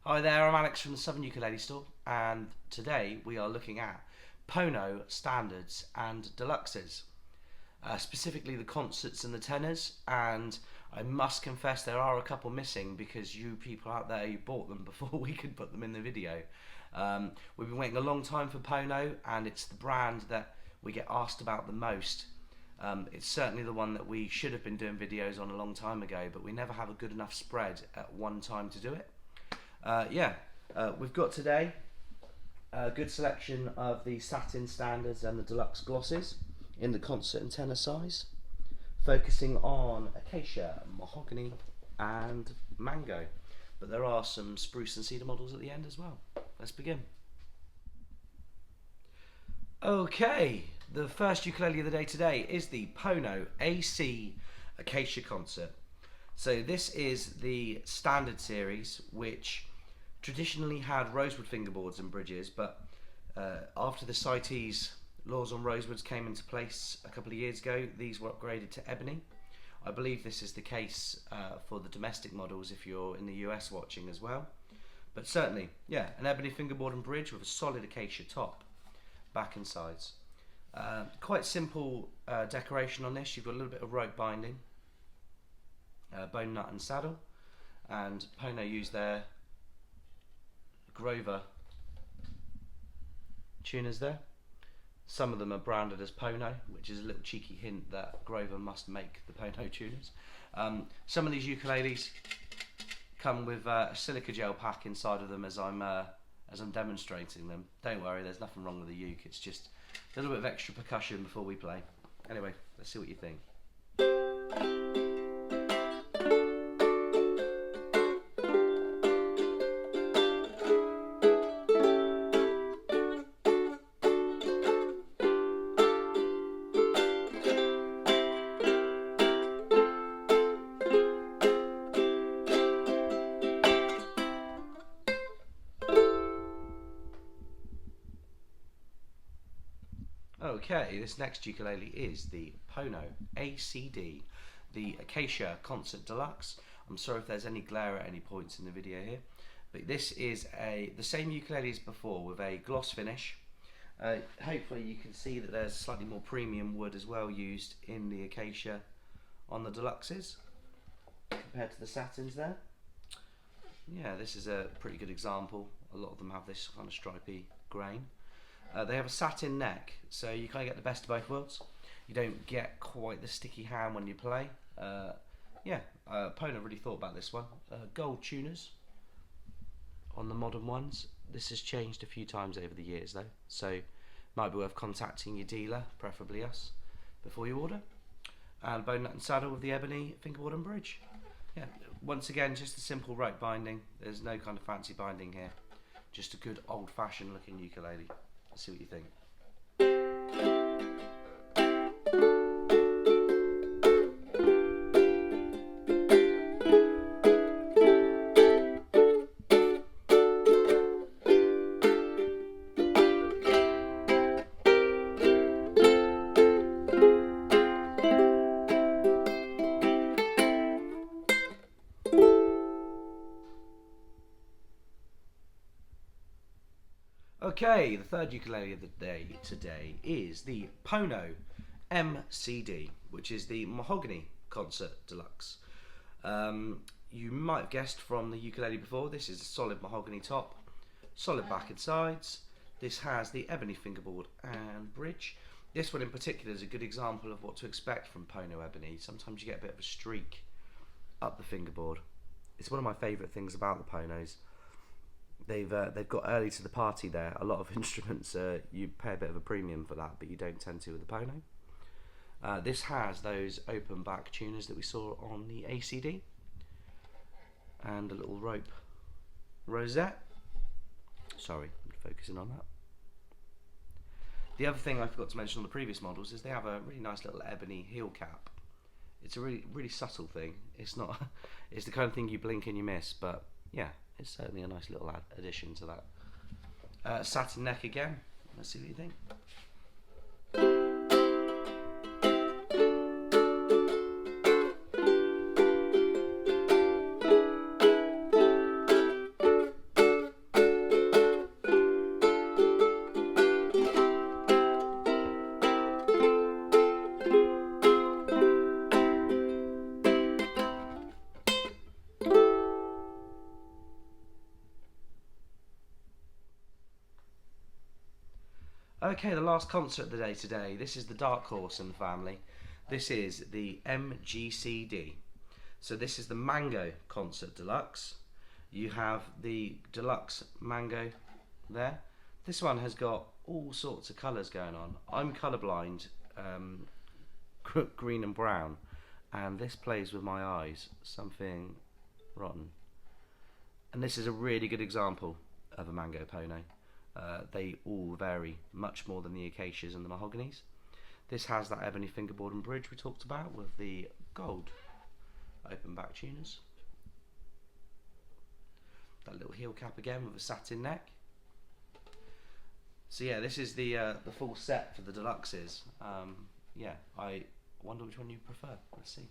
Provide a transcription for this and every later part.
Hi there, I'm Alex from the Southern Ukulele Store, and today we are looking at Pono standards and deluxes, specifically the concerts and the tenors. And I must confess there are a couple missing because you people out there, you bought them before we could put them in the video. We've been waiting a long time for Pono, and it's the brand that we get asked about the most. It's certainly the one that we should have been doing videos on a long time ago, but we never have a good enough spread at one time to do it. We've got today a good selection of the satin standards and the deluxe glosses in the concert and tenor size, focusing on Acacia, Mahogany and Mango, but there are some Spruce and Cedar models at the end as well. Let's begin. Okay, the first ukulele of the day today is the Pono AC Acacia Concert. So this is the standard series, which traditionally had rosewood fingerboards and bridges, but after the CITES laws on rosewoods came into place a couple of years ago, these were upgraded to ebony. I believe this is the case for the domestic models if you're in the US watching as well. But certainly, yeah, an ebony fingerboard and bridge with a solid acacia top, back and sides. Quite simple decoration on this. You've got a little bit of rope binding, bone nut and saddle, and Pono used their Grover tuners there. Some of them are branded as Pono, which is a little cheeky hint that Grover must make the Pono tuners. Some of these ukuleles come with a silica gel pack inside of them as I'm demonstrating them. Don't worry, there's nothing wrong with the uke, it's just a little bit of extra percussion before we play. Anyway, let's see what you think. Okay, this next ukulele is the Pono ACD, the Acacia Concert Deluxe. I'm sorry if there's any glare at any points in the video here, but this is the same ukulele as before with a gloss finish. Hopefully you can see that there's slightly more premium wood as well used in the Acacia on the Deluxes compared to the satins there. Yeah, this is a pretty good example. A lot of them have this kind of stripy grain. They have a satin neck, so you kind of get the best of both worlds. You don't get quite the sticky hand when you play. Pono really thought about this one. Gold tuners on the modern ones. This has changed a few times over the years though, so might be worth contacting your dealer, preferably us, before you order. And bone nut and saddle with the ebony fingerboard and bridge. Yeah, once again, just a simple rope binding. There's no kind of fancy binding here. Just a good old-fashioned looking ukulele. Let's see what you think. Okay, the third ukulele of the day today is the Pono MCD, which is the Mahogany Concert Deluxe. You might have guessed from the ukulele before, this is a solid mahogany top, solid back and sides. This has the ebony fingerboard and bridge. This one in particular is a good example of what to expect from Pono Ebony. Sometimes you get a bit of a streak up the fingerboard. It's one of my favourite things about the Ponos. They've got early to the party there. A lot of instruments, you pay a bit of a premium for that, but you don't tend to with the Pono. This has those open back tuners that we saw on the ACD, and a little rope rosette. Sorry, I'm focusing on that. The other thing I forgot to mention on the previous models is they have a really nice little ebony heel cap. It's a really subtle thing. It's not. It's the kind of thing you blink and you miss, but yeah. It's certainly a nice little addition to that. Satin neck again. Let's see what you think. Okay, the last concert of the day today. This is the dark horse in the family. This is the MGCD. So this is the Mango Concert Deluxe. You have the Deluxe Mango there. This one has got all sorts of colours going on. I'm colourblind, green and brown, and this plays with my eyes, something rotten. And this is a really good example of a Mango Pono. They all vary much more than the Acacias and the Mahoganys. This has that ebony fingerboard and bridge we talked about with the gold open back tuners. That little heel cap again with a satin neck. So yeah, this is the full set for the Deluxes. Yeah, I wonder which one you prefer. Let's see.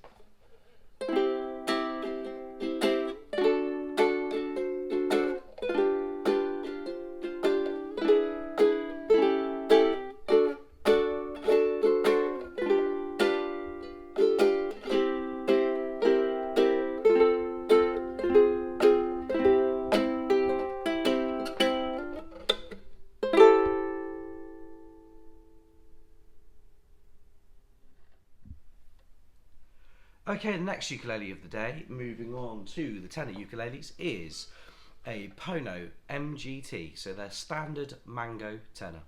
Okay, the next ukulele of the day, moving on to the tenor ukuleles, is a Pono MGT, so their standard Mango tenor.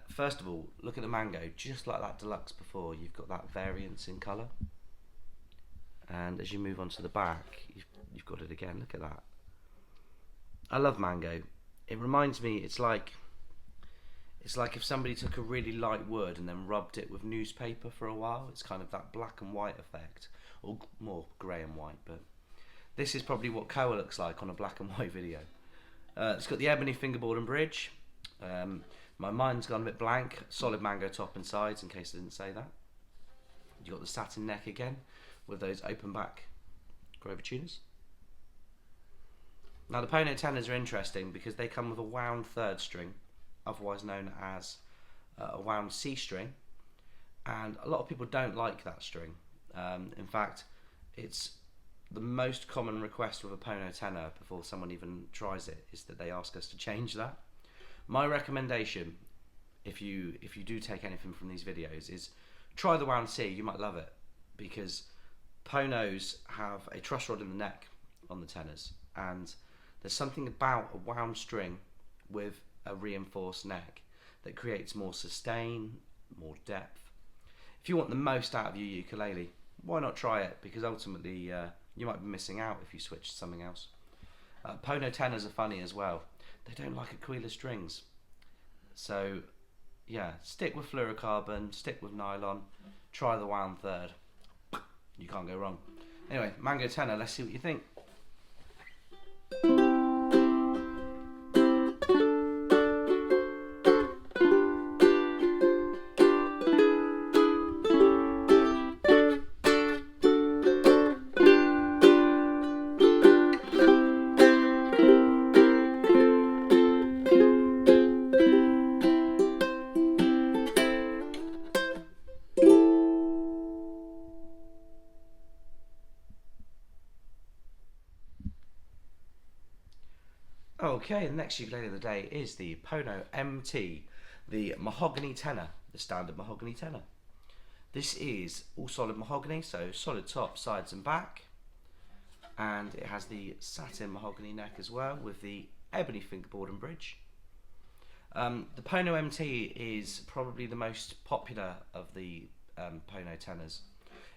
First of all, look at the Mango, just like that Deluxe before, you've got that variance in colour. And as you move on to the back, you've got it again, look at that. I love Mango. It reminds me, it's like if somebody took a really light wood and then rubbed it with newspaper for a while. It's kind of that black and white effect, or more grey and white, but this is probably what Koa looks like on a black and white video. It's got the ebony fingerboard and bridge. My mind's gone a bit blank. Solid Mango top and sides, in case I didn't say that. You've got the satin neck again with those open back Grover tuners. Now the Pono tenors are interesting because they come with a wound third string, otherwise known as a wound C string, and a lot of people don't like that string. In fact, it's the most common request with a Pono tenor before someone even tries it is that they ask us to change that. My recommendation, if you do take anything from these videos, is try the wound C. You might love it because Ponos have a truss rod in the neck on the tenors, and there's something about a wound string with a reinforced neck that creates more sustain, more depth. If you want the most out of your ukulele, why not try it? Because ultimately you might be missing out if you switch to something else. Pono tenors are funny as well. They don't like Aquila strings. So yeah, stick with fluorocarbon, stick with nylon, try the wound third. You can't go wrong. Anyway, Mango tenor, let's see what you think. Okay, the next ukulele of the day is the Pono MT, the Mahogany tenor, the standard Mahogany tenor. This is all solid mahogany, so solid top, sides and back, and it has the satin mahogany neck as well with the ebony fingerboard and bridge. The Pono MT is probably the most popular of the Pono tenors.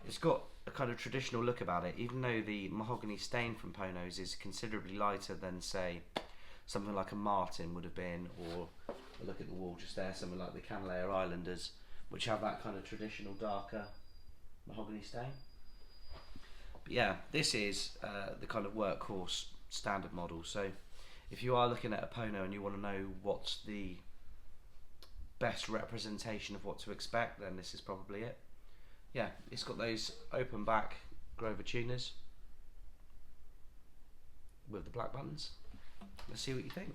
It's got a kind of traditional look about it, even though the mahogany stain from Ponos is considerably lighter than, say, something like a Martin would have been, or look at the wall just there, something like the Canalear Islanders, which have that kind of traditional darker mahogany stain. But yeah, this is the kind of workhorse standard model. So if you are looking at a Pono and you want to know what's the best representation of what to expect, then this is probably it. Yeah, it's got those open back Grover tuners with the black buttons. Let's see what you think.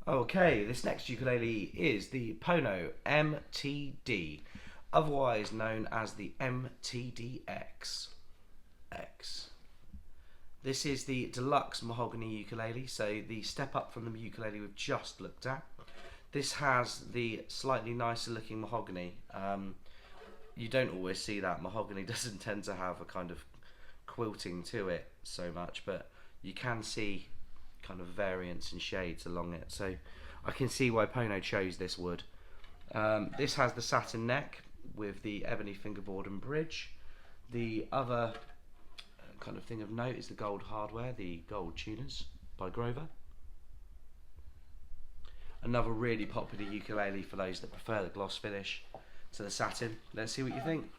Okay, this next ukulele is the Pono MTD, otherwise known as the MTDX. This is the Deluxe Mahogany ukulele, so the step up from the ukulele we've just looked at. This has the slightly nicer looking mahogany. You don't always see that. Mahogany doesn't tend to have a kind of quilting to it so much, but you can see kind of variants and shades along it, so I can see why Pono chose this wood. This has the satin neck with the ebony fingerboard and bridge. The other kind of thing of note is the gold hardware, the gold tuners by Grover. Another really popular ukulele for those that prefer the gloss finish to the satin. Let's see what you think.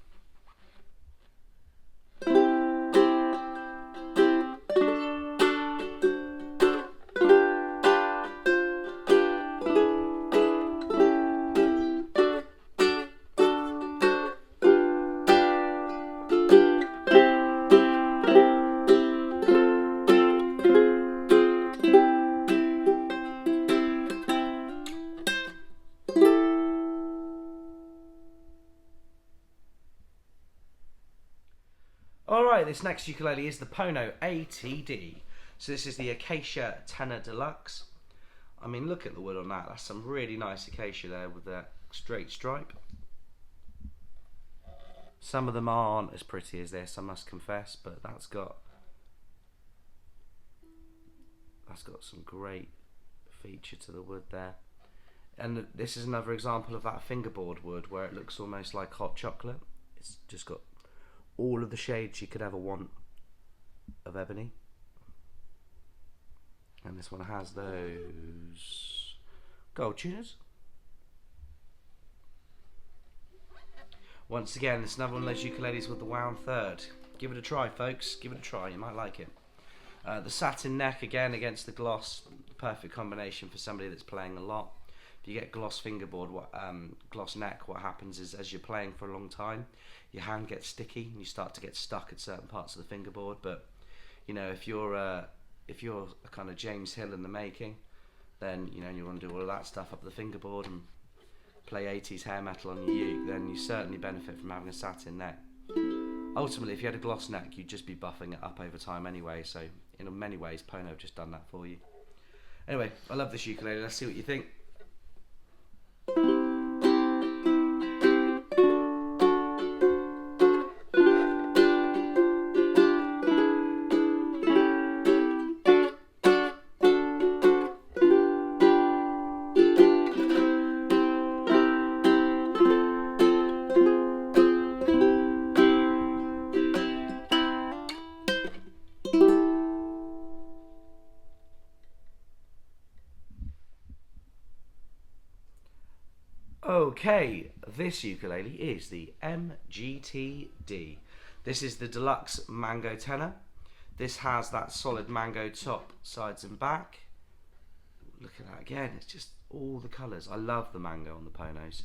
Alright, this next ukulele is the Pono ATD. So this is the Acacia Tenor Deluxe. I mean, look at the wood on that. That's some really nice acacia there with that straight stripe. Some of them aren't as pretty as this, I must confess, but that's got some great feature to the wood there. And this is another example of that fingerboard wood where it looks almost like hot chocolate. It's just got all of the shades you could ever want of ebony. And this one has those gold tuners. Once again, it's another one of those ukuleles with the wound third. Give it a try, folks. Give it a try. You might like it. The satin neck again against the gloss. Perfect combination for somebody that's playing a lot. If you get gloss fingerboard, gloss neck, what happens is as you're playing for a long time, your hand gets sticky and you start to get stuck at certain parts of the fingerboard. But you know, if you're a kind of James Hill in the making, then you know you want to do all of that stuff up the fingerboard and play 80s hair metal on your uke, then you certainly benefit from having a satin neck. Ultimately, if you had a gloss neck, you'd just be buffing it up over time anyway, so in many ways Pono have just done that for you. Anyway, I love this ukulele. Let's see what you think. Okay, this ukulele is the MGTD. This is the Deluxe Mango Tenor. This has that solid mango top, sides and back. Look at that again, it's just all the colours. I love the mango on the Ponos.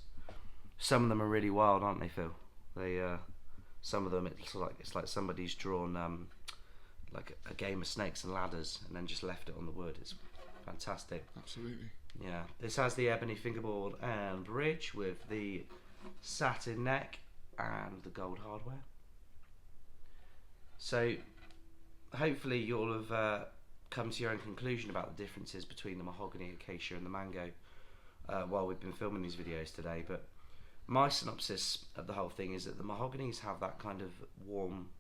Some of them are really wild, aren't they, Phil? Some of them it's like somebody's drawn like a game of snakes and ladders and then just left it on the wood. It's fantastic. Absolutely. Yeah, this has the ebony fingerboard and bridge with the satin neck and the gold hardware. So hopefully you'll have come to your own conclusion about the differences between the mahogany, acacia and the mango while we've been filming these videos today. But my synopsis of the whole thing is that the mahoganies have that kind of warm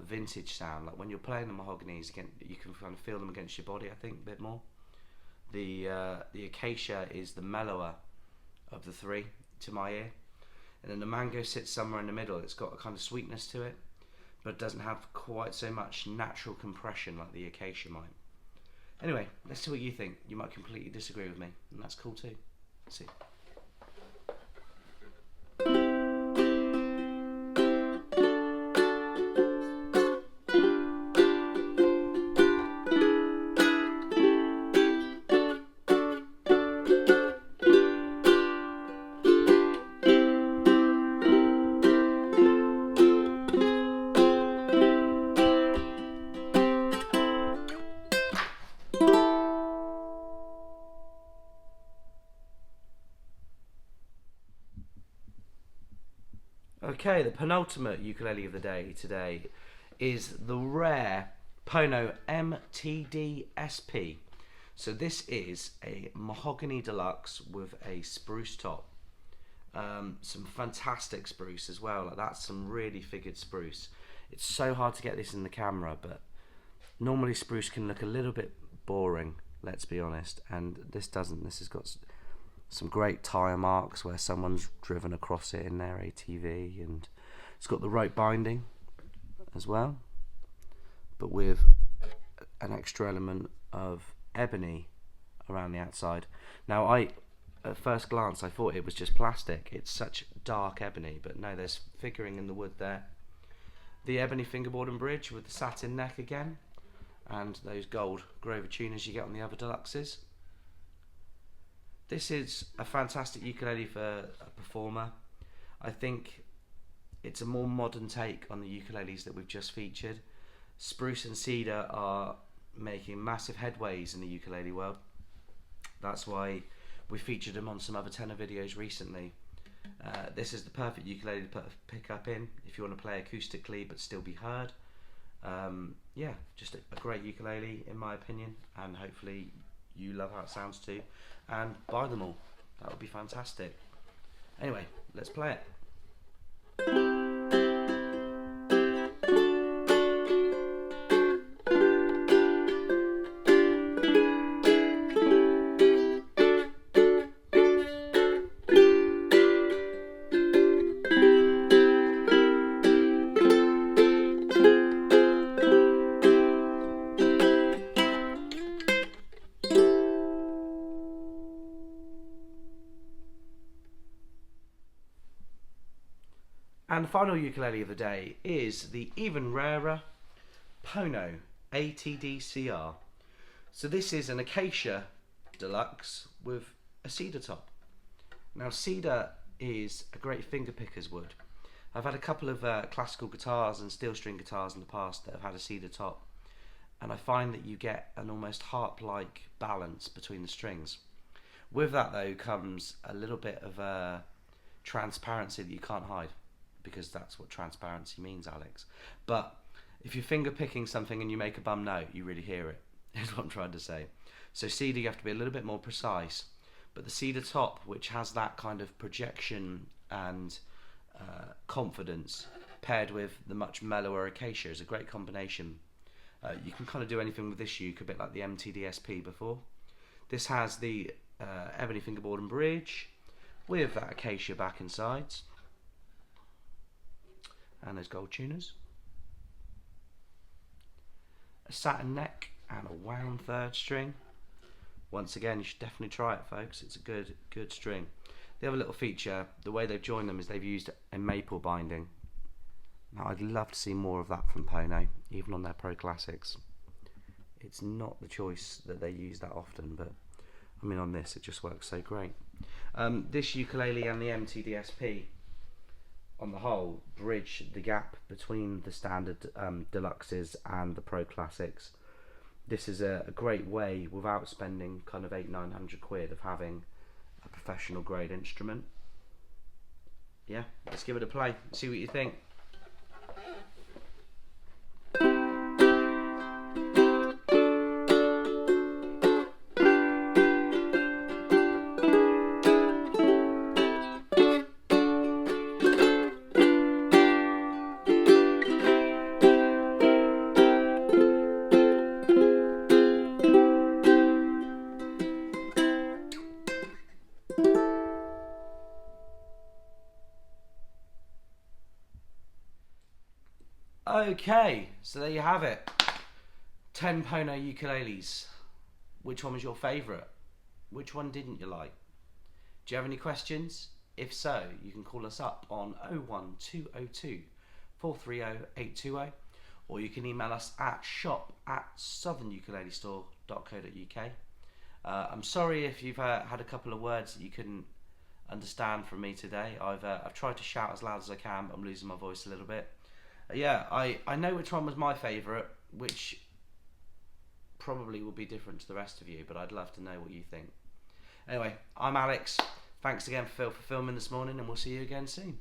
vintage sound. Like when you're playing the mahoganies, again, you can kind of feel them against your body, I think, a bit more. The acacia is the mellower of the three to my ear, and then the mango sits somewhere in the middle. It's got a kind of sweetness to it, but it doesn't have quite so much natural compression like the acacia might. Anyway, let's see what you think. You might completely disagree with me, and that's cool too. Let's see. Okay, the penultimate ukulele of the day today is the rare Pono MTD-SP. So this is a Mahogany Deluxe with a spruce top. Some fantastic spruce as well. Like, that's some really figured spruce. It's so hard to get this in the camera, but normally spruce can look a little bit boring, let's be honest, and this doesn't. This has got some great tyre marks where someone's driven across it in their ATV, and it's got the rope binding as well, but with an extra element of ebony around the outside. Now, at first glance I thought it was just plastic. It's such dark ebony, but no, there's figuring in the wood there. The ebony fingerboard and bridge with the satin neck again, and those gold Grover tuners you get on the other Deluxes. This is a fantastic ukulele for a performer. I think it's a more modern take on the ukuleles that we've just featured. Spruce and Cedar are making massive headways in the ukulele world. That's why we featured them on some other tenor videos recently. This is the perfect ukulele to put a pickup in if you want to play acoustically but still be heard. Yeah, just a great ukulele in my opinion, and hopefully you love how it sounds too, and buy them all. That would be fantastic. Anyway, let's play it. And the final ukulele of the day is the even rarer Pono ATD-CR. So this is an Acacia Deluxe with a cedar top. Now, cedar is a great finger picker's wood. I've had a couple of classical guitars and steel string guitars in the past that have had a cedar top, and I find that you get an almost harp-like balance between the strings. With that though comes a little bit of transparency that you can't hide, because that's what transparency means, Alex. But if you're finger picking something and you make a bum note, you really hear it, is what I'm trying to say. So cedar, you have to be a little bit more precise, but the cedar top, which has that kind of projection and confidence, paired with the much mellower Acacia, is a great combination. You can kind of do anything with this uke, a bit like the MTD-SP before. This has the ebony fingerboard and bridge with that Acacia back and sides, and those gold tuners, a satin neck and a wound third string. Once again, you should definitely try it, folks. It's a good string. The other little feature, the way they've joined them, is they've used a maple binding. Now, I'd love to see more of that from Pono, even on their Pro Classics. It's not the choice that they use that often, but I mean, on this it just works so great. This ukulele and the MTD-SP on the whole bridge the gap between the standard Deluxes and the Pro Classics. This is a great way, without spending kind of 800-900 quid, of having a professional grade instrument. Yeah, let's give it a play, see what you think. Okay, so there you have it. 10 Pono ukuleles. Which one was your favourite? Which one didn't you like? Do you have any questions? If so, you can call us up on 01202 430 820, or you can email us at shop@southernukulelestore.co.uk. I'm sorry if you've had a couple of words that you couldn't understand from me today. I've tried to shout as loud as I can, but I'm losing my voice a little bit. Yeah, I know which one was my favourite, which probably will be different to the rest of you, but I'd love to know what you think. Anyway, I'm Alex. Thanks again, Phil, for filming this morning, and we'll see you again soon.